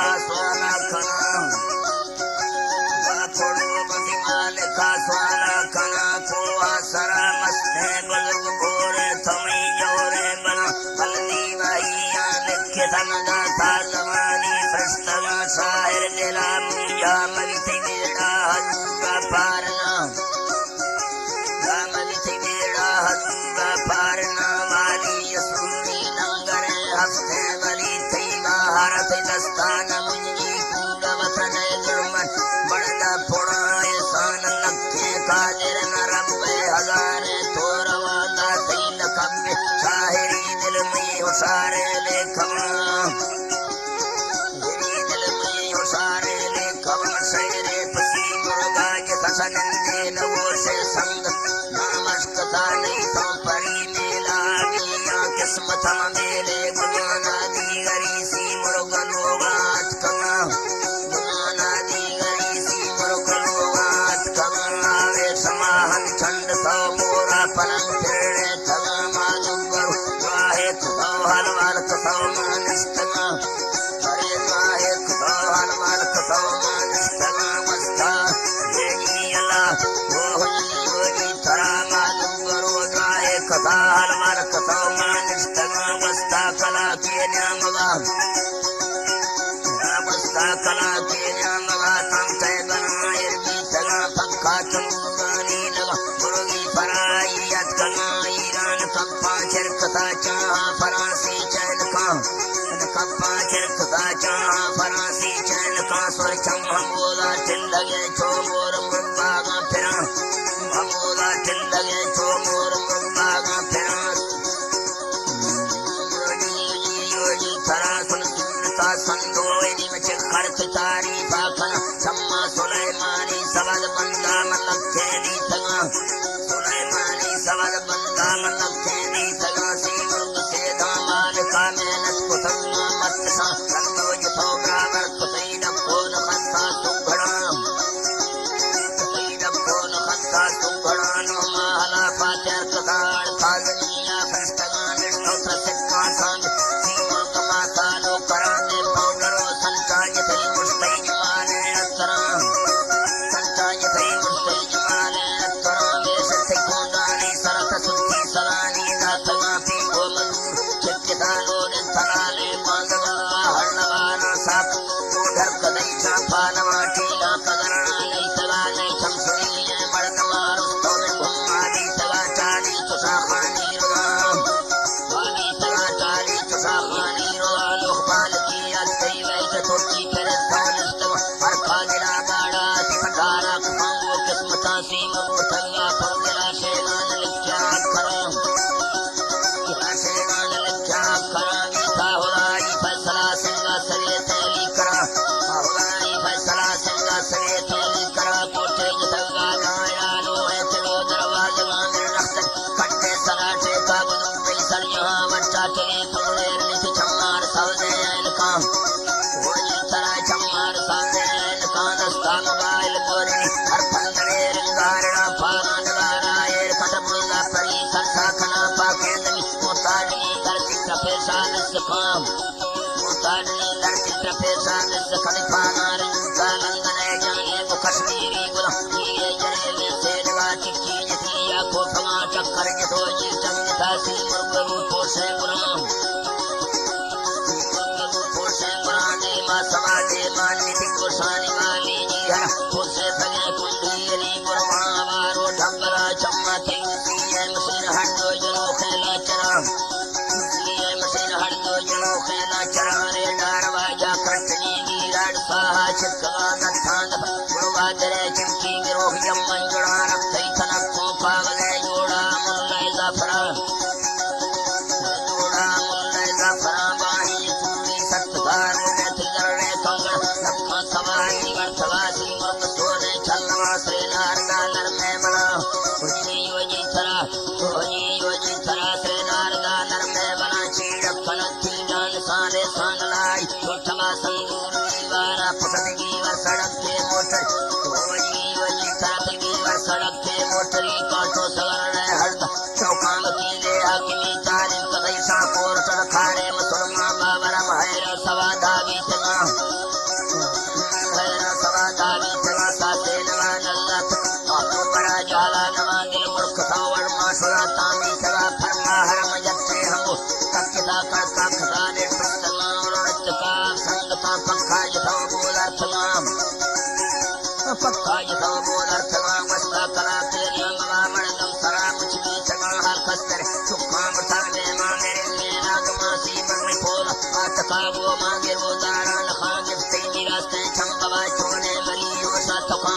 का स्वाला खना वापुड़ो बदिमाल का स्वाला खना कोवा सरा मस्ते बलग गोरे थमी जोरे बना बलदी वहिया लिखे तनदा था जवानी प्रस्तवा साहिर लीला मुझा मलती बेड़ा हजूगा पारना मलती बेड़ा हजूगा पारना वाली यसूनी नंगर हफ्ते बली थी भारत दस्तान मुझी कूड़ा वतन जुर्मन बड़दा पुड़ा एहसान लखे कादिर नरब्बे हजार तोरवादा तीन कब्बे शाहिरी दिल में उसारे लेखमा दिल में उसारे लेखमा शेरे पसी मुर्गा के कसनंदे नवो से संग नामस्कता नहीं तो परी मेला मिया किस्मत मेले गुनाना दी गरी सी मुर्गनोगात कमा गुनाना दी गरी सी मुर्गनोगात कमा वे समाहन चंद सौ मोरा पलंग फिरने तला मालूम वाहे तो हलवाल तो मानिस्तमा अरे वाहे तो हलवाल तो मानिस्तमा मस्ता देगी अल्लाह वो हुई तरा मालूम वाहे कथा हलवाल तो मानिस्तमा मस्ता कला के नामवा मस्ता कला के नामवा तम तय बनाए भी तला पक्का चंगानी लगा मुर्गी फराइयत कला ईरान कप्पा चिरकता चाहा फरांसी चैन का कप्पा चिरकता चाहा फरांसी चैन का स्वर चम हमोदा तिल लगे छो मोर मुर्बागा फिरा हमोदा तिल लगे छो मोर मुर्बागा फिरा संदोनी में खर्च तारीफा खना सम्मा सुलेमानी सवद बंदा मतलब खेली सगा सुलेमानी सवद बंदा मतलब खेली सगा सी मुर्ग से दामाल का मेहनत को सम्मा मत सा संदो जथो बराबर को सईद को नखता सुघड़ा सईद को नखता सुघड़ा नो महला पाचर कदाड़ कागनिया फस्तगा निष्ठो प्रसिक्का संग सीमा कमाता लो कराने पाउडरो संचाय थे मुस्तई जमाने अतरा संचाय थे मुस्तई जमाने अतरा में सत्य कोंदानी सरत सुखी सलानी दातवा पी को मजूर चित्तानो ने तलाले मांगवा हरनवाना साप उधर कदई चापानवा टीला कदरना नहीं तला नहीं चमसुनी मर्दवा रुस्तो में घुमाली तवा चाली तुसा खानी रुआम वाली तवा चाली तुसा खानी रुआम लोकपाल की अस्तई वैसे तोटी फिर स्थानिस्तवा हर खागिला गाड़ा तिपटारा कुमांगो किस्मता सीम मुतंगा पंगला शेगान लिख्या करा शेगान लिख्या करा गीता हुराई फैसला सिंगा सरे तेली करा हुराई फैसला सिंगा सरे तेली करा कोटे जतंगा गाया लो है चलो दरवाजे मांगे रखते कट्टे सराटे का गुदू पैसर यहाँ बच्चा चले पंगले नित चम्मार सवदे इनका वही तरह चम्मार सवदे इनका दस्ता मोबाइल गोरी हर पंगले रिंगारना पाना नगारा एर कटबुल्ला परी सरसा खना पाके नमी मोताडनी धरती प्रपेशा निस्काम मोताडनी धरती प्रपेशा निस्कल पाना रिंगा लंदने जाने वो कश्मीरी गुलाम ये जरे में से डगा चिक्की जती या को फमा चक्कर जतो जी चंगता सी मुर्गरू पोसे गुलाम मुर्गरू पोसे गुलाने मा समाजे मानिति गोसानी वाली जी हर पोसे सगे कुंडीरी गुरमा वारो ढंगरा चम्मा थिंगी ये मशीन हंडो जनो खेला चरा ये मशीन हंडो जनो खेला चरा रे डारवा जा कटनी नी राड साहा छिकवा नथांद गुरवा जरे चिमकी गिरोह जम्मन जुड़ा रखई थनक को पागले जोड़ा मुल्ले जाफरा जोड़ा मुल्ले जाफरा बाही पूरी सत्तार में तिगरने कंगड़ नक्का सवाई वर्तवासी मुर्ग सोने छलवा से नारगा नर में बना उजनी योजी थरा से नारगा नर में बना चीड़क फनती जान सारे सान लाई छोटवा संदूर दीवारा पसंदगी व सड़क के मोटर पक्का यतो बोधर्थवा मस्ता कला तेरिया मगा मणदम सरा मुचली सगा हर खस्तर सुखा मथाने मांगेरे मेरा गमासी मंगली पोला आतका वो मांगे वो दारा नखागे तेरी रास्ते चंबवा चोने मरियो सा तका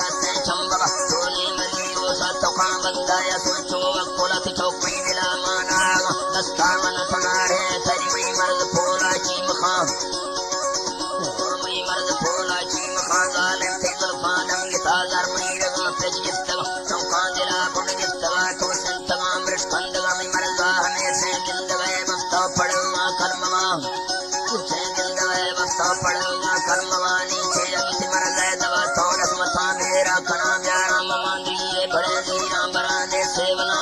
रास्ते चंबवा चोने मरियो सा तका बंदाया सोचो वकोला तिचो पीला माना दस्ता मन सनारे तरी वही मर्द पोला ची मखा वही मर्द पोला ची मखा जालिम तेगल फादम गिताजर मीरगा पेज गिस्तवा चौका दिला बुंड गिस्तवा तो संतवा मृष्कंदगा मी मर्दा हमें से गिंदवे बस्ता पड़वा कर्मवा से गिंदवे बस्ता पड़वा कर्मवा नीचे अमित मर्द दवा तोरस मथा मेरा कना प्यारा ममांदी बड़े दीरा बराने सेवना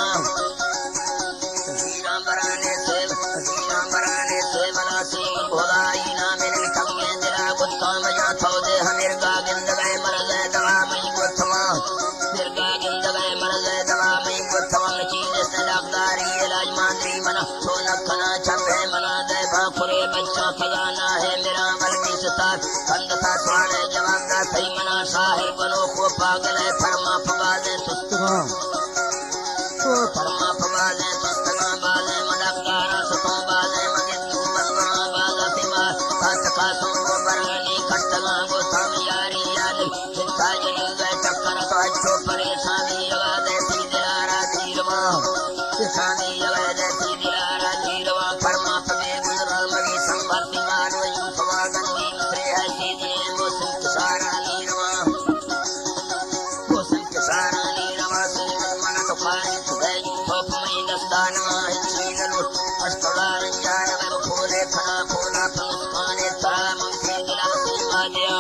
बराने से बना सिंह भोलाई ना मेरे कमे दिला गुत्ता मजा थोदे हमेर गा गिंद गए मरज दवा मई गुत्तवा फिर गा गिंद गए मरज दवा मई गुत्तवा चीज से लाभदारी इलाज मांदरी मना सोना खना छपे मना दे बाखुरे बच्चा खजाना है मेरा बल्कि सतार कंद था स्वाने जवाब दा सही मना साहिर बनो को पागल है फरमा फवादे तुस्तवा फरमा फवादे तुस्तवा बाले मलकारा सतो बाले मगे तुमना बाला तिमा कातका सोंगो बरनी कष्टमा गो सामियारी याद चिंता जनी गए टक्कर तो अच्छो परेशानी आवाज़ ऐसी दिलारा धीरवा किसानी आवाज़ ऐसी दिलारा धीरवा फरमा फगे गुजरा मगी संभर्ती मारो यूसवा गंदी मिसरे ऐसी दिए वो सिंह सारा नीरवा वो सिंह सारा नीरवा सिंह मन तो खाई तुझे थोप में दस्ताना हिंसीनलो अस्तवार जान में फूले खना फूला पुष्पाने तरा मंगी दिला सीमा दिया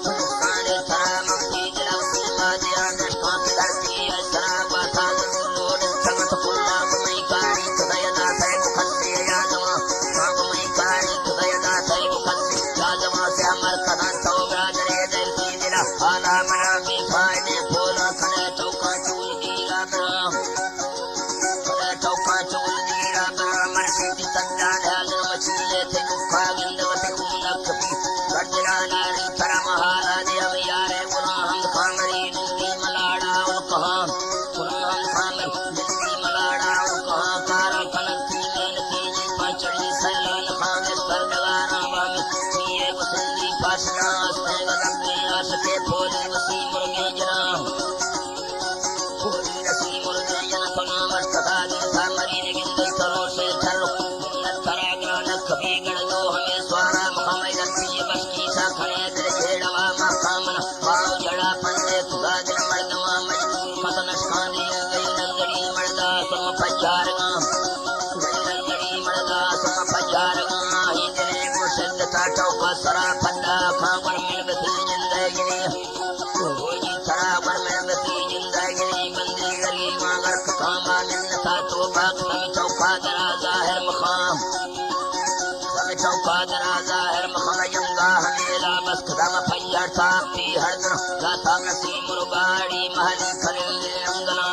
पुष्पाने तरा मंगी दिला सीमा दिया नष्टा की धरती है सरा बाता लोड चमत फूला मई कारी तुझे दाता है मुखसे यादवा मांग मई कारी तुझे दाता है मुखसे यादवा से अमर कदम तो राजरे जैसी दिला आला मना की फायदे फूला खने चौका चूल दीरा ब्राम चौका चूल दीरा ब्राम सिद्धि संजान है मछली थे दुखा गिंदवते कुंदक भी गजरा नारी थरा महारा दे हम यारे गुना हम खांगरी निंदी मलाड़ा और कहा गुना हम खांगर निंदी मलाड़ा और कहा कार कनक थी लेन की जी पचड़ी सैलान खांगे कर लगाना बामी ये वसंती पासना अस्ते गलबे आस के फूले वसी मुर्गे जना फूली रसी मुर्गे जना तना मस्तका दे सामरी ने गिंदी करो से चलो कभी गणो हमें स्वारा मुहम्मद रखी बस की सा खड़े दिल छेड़वा मकामन वाओ जड़ा पंडे खुदा दिन मर्दवा मजदूर मसन खाने गई नंगड़ी मर्दा सुम पजारगा गई नंगड़ी मर्दा सुम पजारगा ही दिले को सिद्धता चौका सरा पंडा खावर में बसी जिंदगी होई सरा वर में बसी जिंदगी बंदी गली मगर कामा निन्नता तो बात चौका दरा जाहिर मकाम चौका दराजा हर महयंगा हमेला बस कदम फैया साथी हरदन गाथा नसी मुर्गाड़ी महली खलिले अंगना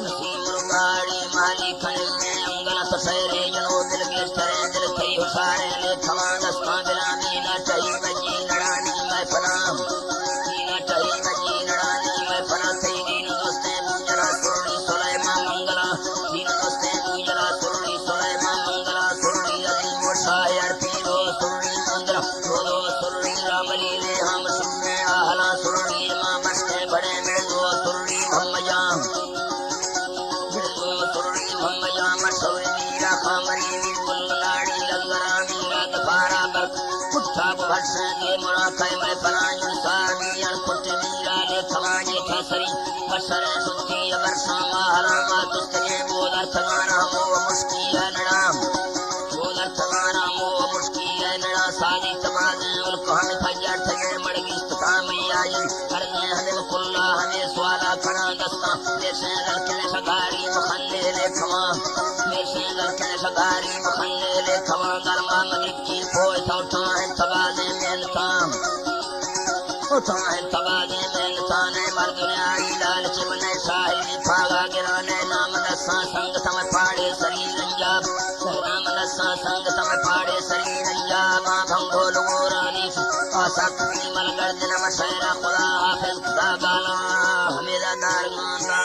नसी मुर्गाड़ी महली खलिले अंगना तसैरे जनो दिल के सरे दिल थई हुसारे ले थवा दस्ता बिलानी ना चाहिए बजी नड़ानी मैं फनाम ना चाहिए बजी नड़ानी मैं फना थई दीन दोस्ते मुजरा सुरनी सुलेमान मंगला दीन दोस्ते मुजरा सुरनी सुलेमान मंगला सुरनी अली मुशायर पीरो सुरनी मंगला रोलो सुरनी रामली ले हम सुनने आहला सुरनी मां मस्ते बड़े मिर्गो सुरनी भम्मजाम मिर्गो सुरनी भम्मजाम सौरी मीरा खामरी नील लाड़ी लंगरामी रात फारा बरक कुत्ता भरसे के मुरा कई में फलांज सारी अनपुट मीरा ले थवाजे ठसरी बसरे सुती वर्षा माहला मा तुस्ते बोदर थगाना मो मुश्की है नड़ाम बोदर थगाना मो मुश्की है नड़ा सादी तबादे उल कहन फजर थगे मड़गी तका में आई करने हले कुल्ला हमें स्वाला करा दस्ता जैसे लड़के सगारी मखन्ने ले खवा जैसे लड़के सगारी मखन्ने ले खवा गरमा मलिक की कोई तो है तबादे में काम उठाए तबादे में इंसान मर्द ने आई लाल चिमने साहिल फागा गिराने नाम दसा संग तम पाड़े सरी रंजाब नाम दसा संग तम पाड़े सरी रंजाब भंगोल गोरानी आशा की मल गर्द नमशेरा खुदा हाफिज साबाला हमेरा दार गांदा